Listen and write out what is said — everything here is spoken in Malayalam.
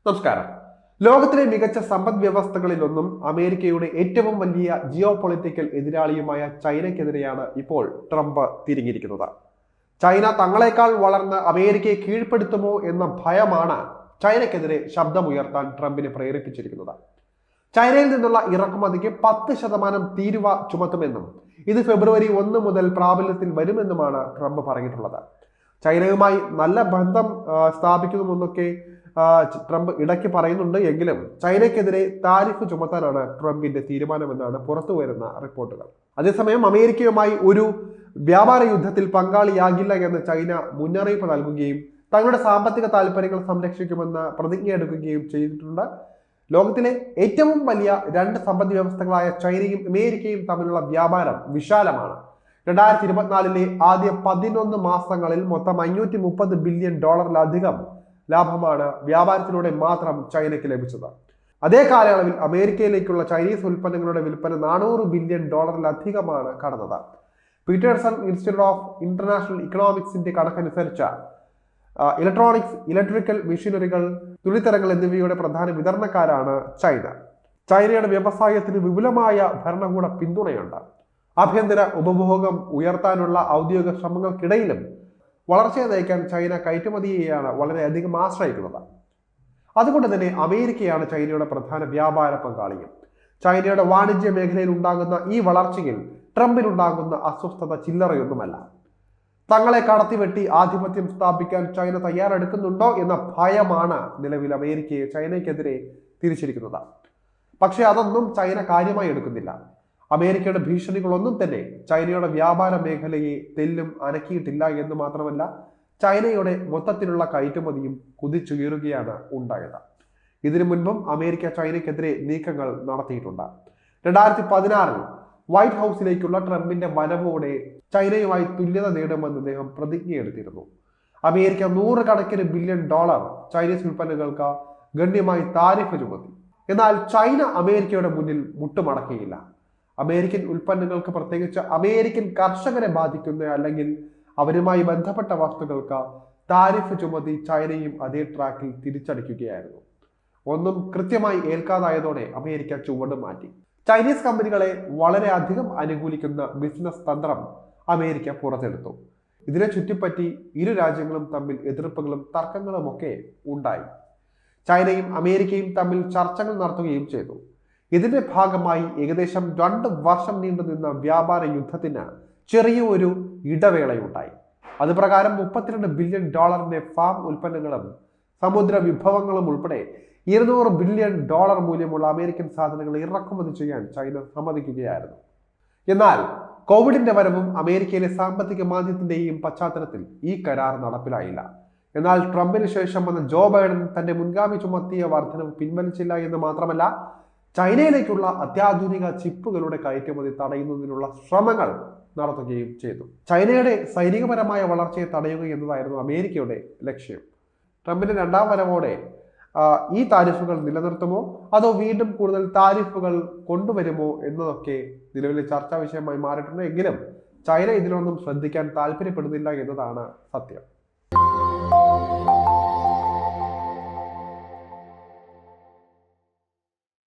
നമസ്കാരം. ലോകത്തിലെ മികച്ച സമ്പദ് വ്യവസ്ഥകളിലൊന്നും അമേരിക്കയുടെ ഏറ്റവും വലിയ ജിയോ പൊളിറ്റിക്കൽ എതിരാളിയുമായ ചൈനയ്ക്കെതിരെയാണ് ഇപ്പോൾ ട്രംപ് തിരിഞ്ഞിരിക്കുന്നത്. ചൈന തങ്ങളെക്കാൾ വളർന്ന് അമേരിക്കയെ കീഴ്പ്പെടുത്തുമോ എന്ന ഭയമാണ് ചൈനയ്ക്കെതിരെ ശബ്ദമുയർത്താൻ ട്രംപിനെ പ്രേരിപ്പിച്ചിരിക്കുന്നത്. ചൈനയിൽ നിന്നുള്ള ഇറക്കുമതിക്ക് 10% തീരുവ ചുമത്തുമെന്നും ഇത് ഫെബ്രുവരി 1 മുതൽ പ്രാബല്യത്തിൽ വരുമെന്നുമാണ് ട്രംപ് പറഞ്ഞിട്ടുള്ളത്. ചൈനയുമായി നല്ല ബന്ധം സ്ഥാപിക്കുമെന്നൊക്കെ ട്രംപ് ഇടയ്ക്ക് പറയുന്നുണ്ട്. എങ്കിലും ചൈനയ്ക്കെതിരെ താരിഫ് ചുമത്താനാണ് ട്രംപിന്റെ തീരുമാനമെന്നാണ് പുറത്തു വരുന്ന റിപ്പോർട്ടുകൾ. അതേസമയം അമേരിക്കയുമായി ഒരു വ്യാപാര യുദ്ധത്തിൽ പങ്കാളിയാകില്ല എന്ന് ചൈന മുന്നറിയിപ്പ് നൽകുകയും തങ്ങളുടെ സാമ്പത്തിക താല്പര്യങ്ങൾ സംരക്ഷിക്കുമെന്ന് പ്രതിജ്ഞയെടുക്കുകയും ചെയ്തിട്ടുണ്ട്. ലോകത്തിലെ ഏറ്റവും വലിയ രണ്ട് സമ്പദ് വ്യവസ്ഥകളായ ചൈനയും അമേരിക്കയും തമ്മിലുള്ള വ്യാപാരം വിശാലമാണ്. 2024 ആദ്യ 11 മാസങ്ങളിൽ മൊത്തം $530 ബില്യൺ ലാഭമാണ് വ്യാപാരത്തിലൂടെ മാത്രം ചൈനയ്ക്ക് ലഭിച്ചത്. അതേ കാലയളവിൽ അമേരിക്കയിലേക്കുള്ള ചൈനീസ് ഉൽപ്പന്നങ്ങളുടെ വിൽപ്പന $400 ബില്യൺ കടന്നത്. പീറ്റേഴ്സൺ ഇൻസ്റ്റിറ്റ്യൂട്ട് ഓഫ് ഇന്റർനാഷണൽ ഇക്കണോമിക്സിന്റെ കണക്കനുസരിച്ച് ഇലക്ട്രോണിക്സ്, ഇലക്ട്രിക്കൽ മെഷീനറികൾ, തുണിത്തരങ്ങൾ എന്നിവയുടെ പ്രധാന വിതരണക്കാരാണ് ചൈന. ചൈനയുടെ വ്യവസായത്തിന് വിപുലമായ ഭരണകൂട പിന്തുണയുണ്ട്. ആഭ്യന്തര ഉപഭോഗം ഉയർത്താനുള്ള ഔദ്യോഗിക ശ്രമങ്ങൾക്കിടയിലും വളർച്ചയെ നയിക്കാൻ ചൈന കയറ്റുമതിയെയാണ് വളരെയധികം ആശ്രയിക്കുന്നത്. അതുകൊണ്ട് തന്നെ അമേരിക്കയാണ് ചൈനയുടെ പ്രധാന വ്യാപാര പങ്കാളിയും. ചൈനയുടെ വാണിജ്യ മേഖലയിൽ ഉണ്ടാകുന്ന ഈ വളർച്ചയിൽ ട്രംപിനുണ്ടാകുന്ന അസ്വസ്ഥത ചില്ലറയൊന്നുമല്ല. തങ്ങളെ കടത്തിവെട്ടി ആധിപത്യം സ്ഥാപിക്കാൻ ചൈന തയ്യാറെടുക്കുന്നുണ്ടോ എന്ന ഭയമാണ് നിലവിൽ അമേരിക്കയെ ചൈനയ്ക്കെതിരെ തിരിച്ചിരിക്കുന്നത്. പക്ഷേ അതൊന്നും ചൈന കാര്യമായി എടുക്കുന്നില്ല. അമേരിക്കയുടെ ഭീഷണികളൊന്നും തന്നെ ചൈനയുടെ വ്യാപാര മേഖലയെ തെല്ലും അനക്കിയിട്ടില്ല എന്ന് മാത്രമല്ല, ചൈനയുടെ മൊത്തത്തിലുള്ള കയറ്റുമതിയും കുതിച്ചുയരുകയാണ് ഉണ്ടായത്. ഇതിനു മുൻപും അമേരിക്ക ചൈനയ്ക്കെതിരെ നീക്കങ്ങൾ നടത്തിയിട്ടുണ്ട്. 2016 വൈറ്റ് ഹൗസിലേക്കുള്ള ട്രംപിന്റെ വരവോടെ ചൈനയുമായി തുല്യത നേടുമെന്ന് അദ്ദേഹം പ്രതിജ്ഞയെടുത്തിരുന്നു. അമേരിക്ക $100 ബില്യൺ ചൈനീസ് ഉൽപ്പന്നങ്ങൾക്ക് ഗണ്യമായി താരിഫ് ചുമത്തി. എന്നാൽ ചൈന അമേരിക്കയുടെ മുന്നിൽ മുട്ടുമടക്കിയില്ല. അമേരിക്കൻ ഉൽപ്പന്നങ്ങൾക്ക്, പ്രത്യേകിച്ച് അമേരിക്കൻ കർഷകരെ ബാധിക്കുന്ന അല്ലെങ്കിൽ അവരുമായി ബന്ധപ്പെട്ട വസ്തുക്കൾക്ക് താരിഫ് ചുമത്തി ചൈനയും അതേ ട്രാക്കിൽ തിരിച്ചടിക്കുകയായിരുന്നു. ഒന്നും കൃത്യമായി ഏൽക്കാതായതോടെ അമേരിക്ക ചുവട് മാറ്റി. ചൈനീസ് കമ്പനികളെ വളരെയധികം അനുകൂലിക്കുന്ന ബിസിനസ് തന്ത്രം അമേരിക്ക പുറത്തെടുത്തു. ഇതിനെ ചുറ്റിപ്പറ്റി ഇരു രാജ്യങ്ങളും തമ്മിൽ എതിർപ്പുകളും തർക്കങ്ങളും ഒക്കെ ഉണ്ടായി. ചൈനയും അമേരിക്കയും തമ്മിൽ ചർച്ചകൾ നടത്തുകയും ചെയ്തു. ഇതിന്റെ ഭാഗമായി ഏകദേശം 2 വർഷം നീണ്ടുനിന്ന വ്യാപാര യുദ്ധത്തിന് ചെറിയ ഒരു ഇടവേളയുണ്ടായി. അതുപ്രകാരം $32 ബില്യൺ ഫാം ഉൽപ്പന്നങ്ങളും സമുദ്ര വിഭവങ്ങളും ഉൾപ്പെടെ $200 ബില്യൺ മൂല്യമുള്ള അമേരിക്കൻ സാധനങ്ങൾ ഇറക്കുമതി ചെയ്യാൻ ചൈന സമ്മതിക്കുകയായിരുന്നു. എന്നാൽ കോവിഡിന്റെ വരവും അമേരിക്കയിലെ സാമ്പത്തിക മാന്ദ്യത്തിന്റെയും പശ്ചാത്തലത്തിൽ ഈ കരാർ നടപ്പിലായില്ല. എന്നാൽ ട്രംപിന് ശേഷം വന്ന ജോ ബൈഡൻ തന്റെ മുൻഗാമി ചുമത്തിയ വർധനവ് പിൻവലിച്ചില്ല എന്ന് മാത്രമല്ല, ചൈനയിലേക്കുള്ള അത്യാധുനിക ചിപ്പുകളുടെ കയറ്റുമതി തടയുന്നതിനുള്ള ശ്രമങ്ങൾ നടത്തുകയും ചെയ്തു. ചൈനയുടെ സൈനികപരമായ വളർച്ചയെ തടയുക എന്നതായിരുന്നു അമേരിക്കയുടെ ലക്ഷ്യം. ട്രംപിന്റെ 2ാം വരവോടെ ഈ താരിഫുകൾ നിലനിർത്തുമോ അതോ വീണ്ടും കൂടുതൽ താരിഫുകൾ കൊണ്ടുവരുമോ എന്നതൊക്കെ നിലവിലെ ചർച്ചാ വിഷയമായി മാറിയിട്ടുണ്ട്. എങ്കിലും ചൈന ഇതിലൊന്നും ശ്രദ്ധിക്കാൻ താല്പര്യപ്പെടുന്നില്ല എന്നതാണ് സത്യം.